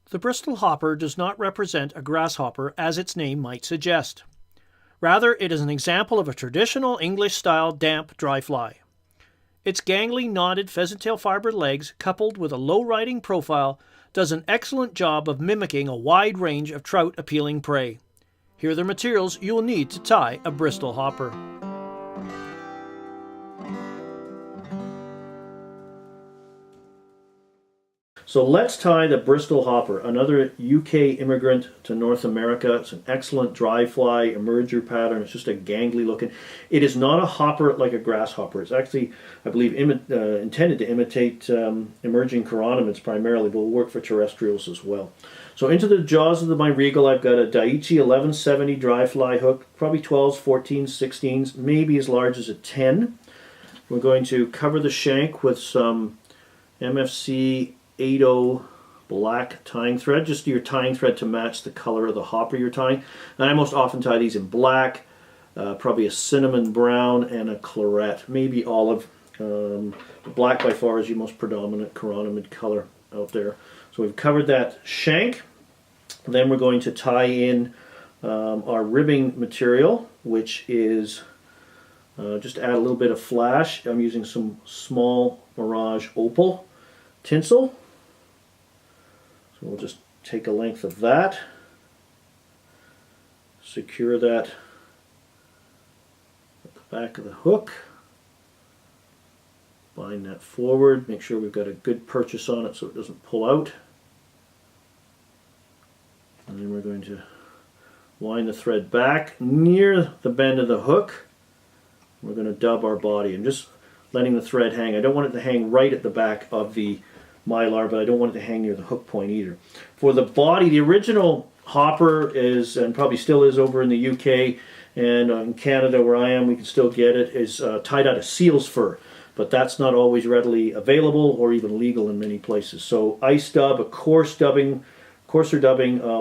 The Bristol Hopper does not represent a grasshopper as its name might suggest. Rather, it is an example of a traditional English-style damp dry fly. Its gangly, knotted pheasant-tail fiber legs, coupled with a low-riding profile, does an excellent job of mimicking a wide range of trout-appealing prey. Here are the materials you will need to tie a Bristol Hopper. So let's tie the Bristol Hopper, another UK immigrant to North America. It's an excellent dry fly emerger pattern. It's just a gangly looking. It is not a hopper like a grasshopper. It's actually, I believe, intended to imitate emerging chironomids primarily, but will work for terrestrials as well. So into the jaws of my Regal, I've got a Daiichi 1170 dry fly hook, probably 12s, 14s, 16s, maybe as large as a 10. We're going to cover the shank with some MFC 80 black tying thread, just your tying thread to match the color of the hopper you're tying. And I most often tie these in black, probably a cinnamon brown and a claret, maybe olive. Black by far is your most predominant chironomid color out there. So we've covered that shank. Then we're going to tie in our ribbing material, which is just add a little bit of flash. I'm using some small Mirage Opal tinsel. So we'll just take a length of that, secure that at the back of the hook, bind that forward, make sure we've got a good purchase on it so it doesn't pull out. And then we're going to wind the thread back near the bend of the hook. We're going to dub our body. I'm just letting the thread hang. I don't want it to hang right at the back of the Mylar, but I don't want it to hang near the hook point either. For the body, the original hopper is, and probably still is over in the UK, and in Canada where I am we can still get it, is tied out of seal's fur, but that's not always readily available or even legal in many places. So ice dub, a coarser dubbing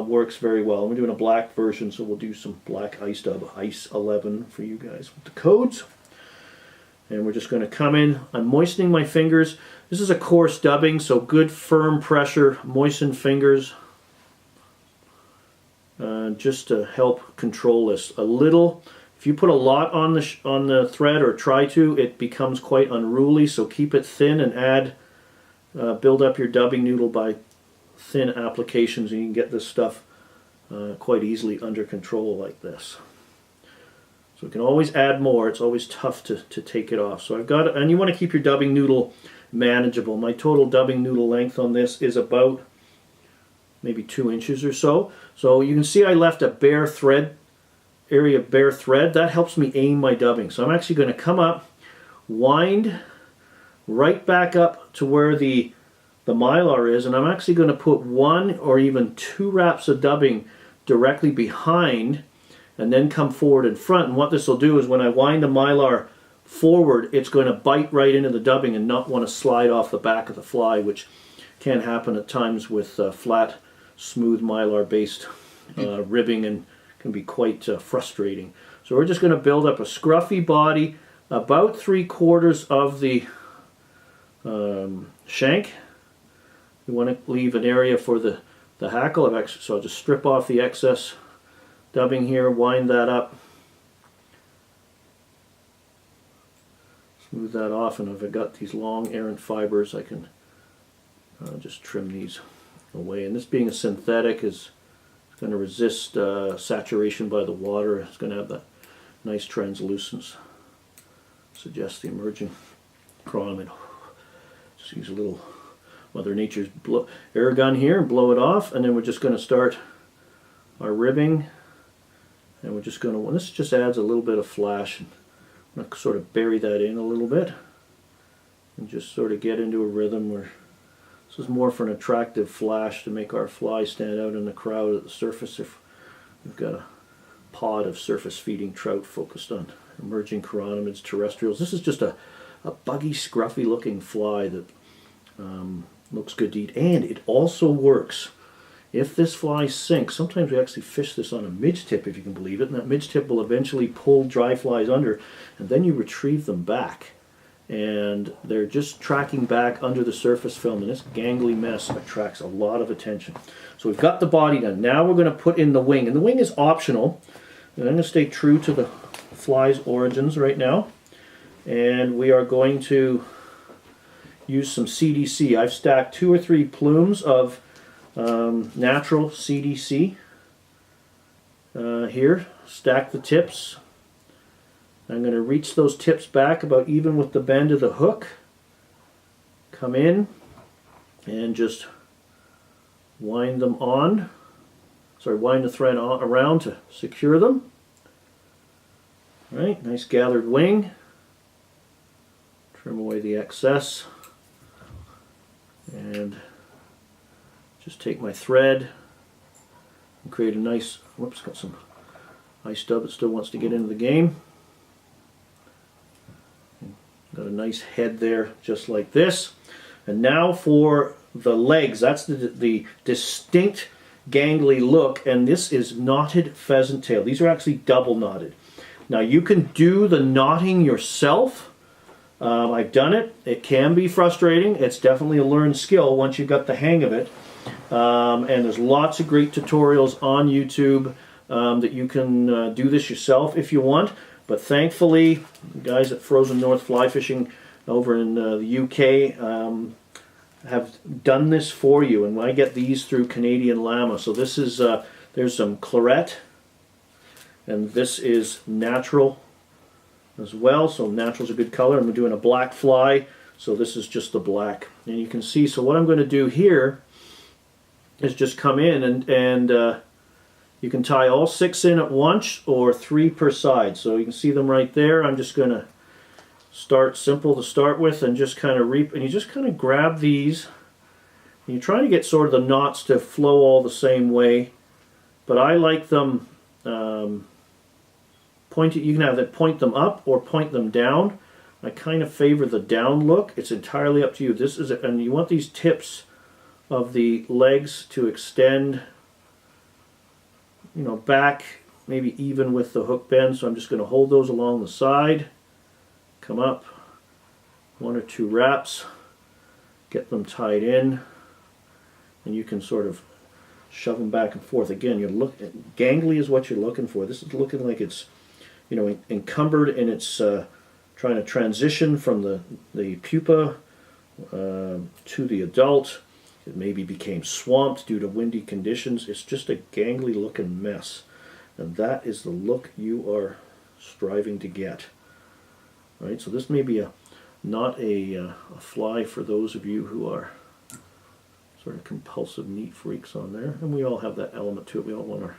works very well. We're doing a black version, so we'll do some black ice dub, ice 11 for you guys with the codes. And we're just going to come in. I'm moistening my fingers. This is a coarse dubbing, so good firm pressure, moisten fingers, just to help control this. A little, if you put a lot on the thread or try to, it becomes quite unruly. So keep it thin and build up your dubbing noodle by thin applications, and you can get this stuff quite easily under control like this. So we can always add more. It's always tough to take it off. So I've got it, and you want to keep your dubbing noodle manageable. My total dubbing noodle length on this is about maybe 2 inches or so. So you can see I left a bare thread, area of bare thread. That helps me aim my dubbing. So I'm actually going to come up, wind right back up to where the Mylar is, and I'm actually going to put 1 or even 2 wraps of dubbing directly behind and then come forward in front. And what this will do is when I wind the Mylar forward, it's going to bite right into the dubbing and not want to slide off the back of the fly, which can happen at times with flat, smooth Mylar based ribbing, and can be quite frustrating. So we're just going to build up a scruffy body, about 3/4 of the shank. We want to leave an area for the hackle. So I'll just strip off the excess dubbing here, wind that up, smooth that off, and if I've got these long errant fibers I can just trim these away. And this being a synthetic is going to resist saturation by the water. It's going to have that nice translucence, suggests the emerging chironomid. Just use a little Mother Nature's air gun here and blow it off, and then we're just going to start our ribbing. And we're just going to, this just adds a little bit of flash. I'm going to sort of bury that in a little bit. and just sort of get into a rhythm where this is more for an attractive flash to make our fly stand out in the crowd at the surface. If we've got a pod of surface feeding trout focused on emerging chironomids, terrestrials. This is just a buggy, scruffy looking fly that looks good to eat. And it also works if this fly sinks. Sometimes we actually fish this on a midge tip, if you can believe it, and that midge tip will eventually pull dry flies under, and then you retrieve them back. And they're just tracking back under the surface film, and this gangly mess attracts a lot of attention. So we've got the body done. Now we're going to put in the wing, and the wing is optional. And I'm going to stay true to the fly's origins right now, and we are going to use some CDC. I've stacked 2 or 3 plumes of natural CDC here. Stack the tips. I'm going to reach those tips back about even with the bend of the hook. Come in and just wind them on. Wind the thread around to secure them. All right, nice gathered wing. Trim away the excess. And just take my thread and create a nice, whoops, got some ice stub that still wants to get into the game. Got a nice head there, just like this. And now for the legs. That's the distinct gangly look, and this is knotted pheasant tail. These are actually double knotted. Now you can do the knotting yourself. I've done it. It can be frustrating. It's definitely a learned skill once you've got the hang of it. And there's lots of great tutorials on YouTube that you can do this yourself if you want. But thankfully, the guys at Frozen North Fly Fishing over in the UK have done this for you, and I get these through Canadian Llama. So this is there's some claret, and this is natural as well. So natural's a good color, and we're doing a black fly, so this is just the black. And you can see, so what I'm going to do here is just come in and you can tie all 6 in at once or 3 per side. So you can see them right there. I'm just going to start simple to start with and just kind of and you just kind of grab these. And you're trying to get sort of the knots to flow all the same way, but I like them pointed. You can have it point them up or point them down. I kind of favor the down look. It's entirely up to you. This is and you want these tips of the legs to extend, you know, back maybe even with the hook bend. So I'm just going to hold those along the side, come up 1 or 2 wraps, get them tied in, and you can sort of shove them back and forth. Again, you look gangly is what you're looking for. This is looking like it's, you know, encumbered, and it's trying to transition from the pupa to the adult. It maybe became swamped due to windy conditions. It's just a gangly looking mess, and that is the look you are striving to get. All right, so this may be not a fly for those of you who are sort of compulsive neat freaks on there, and we all have that element to it. We all want our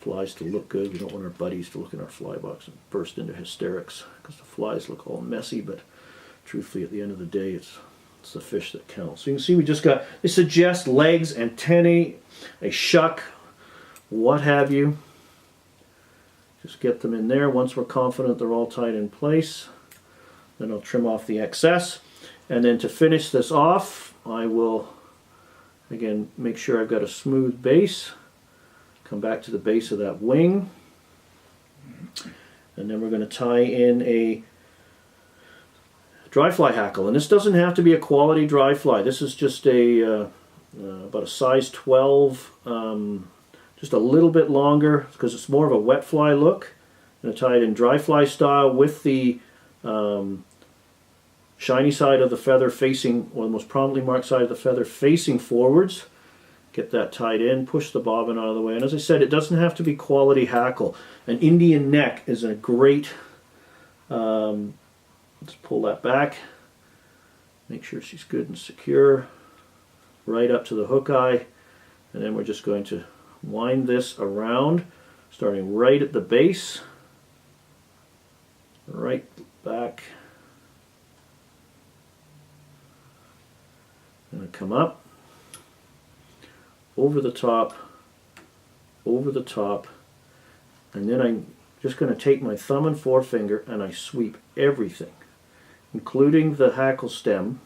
flies to look good. We don't want our buddies to look in our fly box and burst into hysterics because the flies look all messy, but truthfully at the end of the day it's the fish that counts. So you can see we just got, they suggest legs, antennae, a shuck, what have you. Just get them in there. Once we're confident they're all tied in place, then I'll trim off the excess. And then to finish this off, I will again make sure I've got a smooth base. Come back to the base of that wing. And then we're going to tie in a dry fly hackle, and this doesn't have to be a quality dry fly. This is just a about a size 12, just a little bit longer because it's more of a wet fly look. I'm going to tie it in dry fly style with the shiny side of the feather facing, or the most prominently marked side of the feather facing forwards. Get that tied in, push the bobbin out of the way, and as I said, it doesn't have to be quality hackle. An Indian neck is a great let's pull that back, make sure she's good and secure, right up to the hook eye, and then we're just going to wind this around, starting right at the base, right back going to come up, over the top, and then I'm just going to take my thumb and forefinger and I sweep everything, including the hackle stem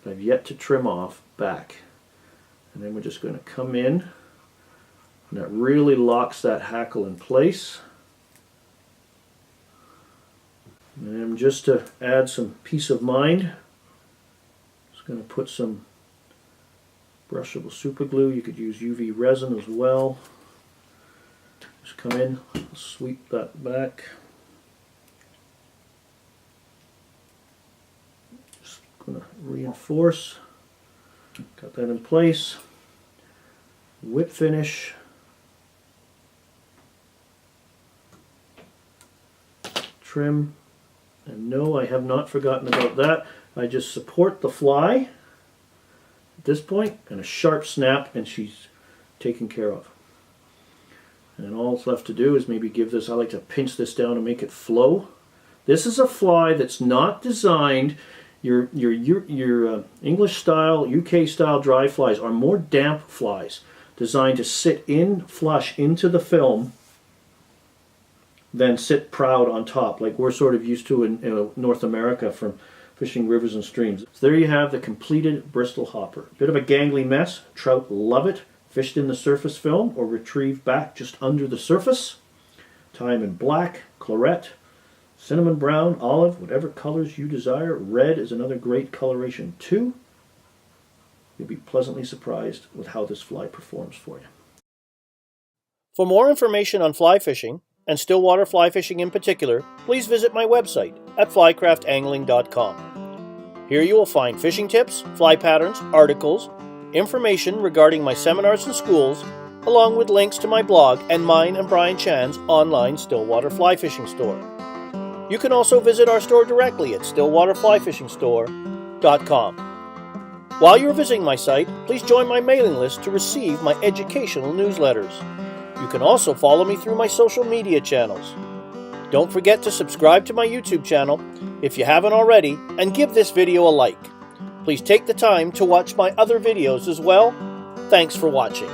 that I've yet to trim off, back. And then we're just going to come in, and that really locks that hackle in place. And then just to add some peace of mind, just going to put some brushable super glue. You could use UV resin as well. Just come in, sweep that back. Just going to reinforce. Got that in place. Whip finish. Trim. And no, I have not forgotten about that. I just support the fly at this point, and a sharp snap, and she's taken care of. And all that's left to do is maybe give this, I like to pinch this down and make it flow. This is a fly that's not designed, your English style, UK style dry flies are more damp flies, designed to sit in flush into the film than sit proud on top, like we're sort of used to in North America from fishing rivers and streams. So there you have the completed Bristol Hopper. Bit of a gangly mess. Trout love it. Fished in the surface film or retrieved back just under the surface. Tie them in black, claret, cinnamon brown, olive, whatever colors you desire. Red is another great coloration too. You'll be pleasantly surprised with how this fly performs for you. For more information on fly fishing, and stillwater fly fishing in particular, please visit my website at flycraftangling.com. Here you will find fishing tips, fly patterns, articles, information regarding my seminars and schools, along with links to my blog and mine and Brian Chan's online stillwater fly fishing store. You can also visit our store directly at stillwaterflyfishingstore.com. While you're visiting my site, please join my mailing list to receive my educational newsletters. You can also follow me through my social media channels. Don't forget to subscribe to my YouTube channel if you haven't already, and give this video a like. Please take the time to watch my other videos as well. Thanks for watching.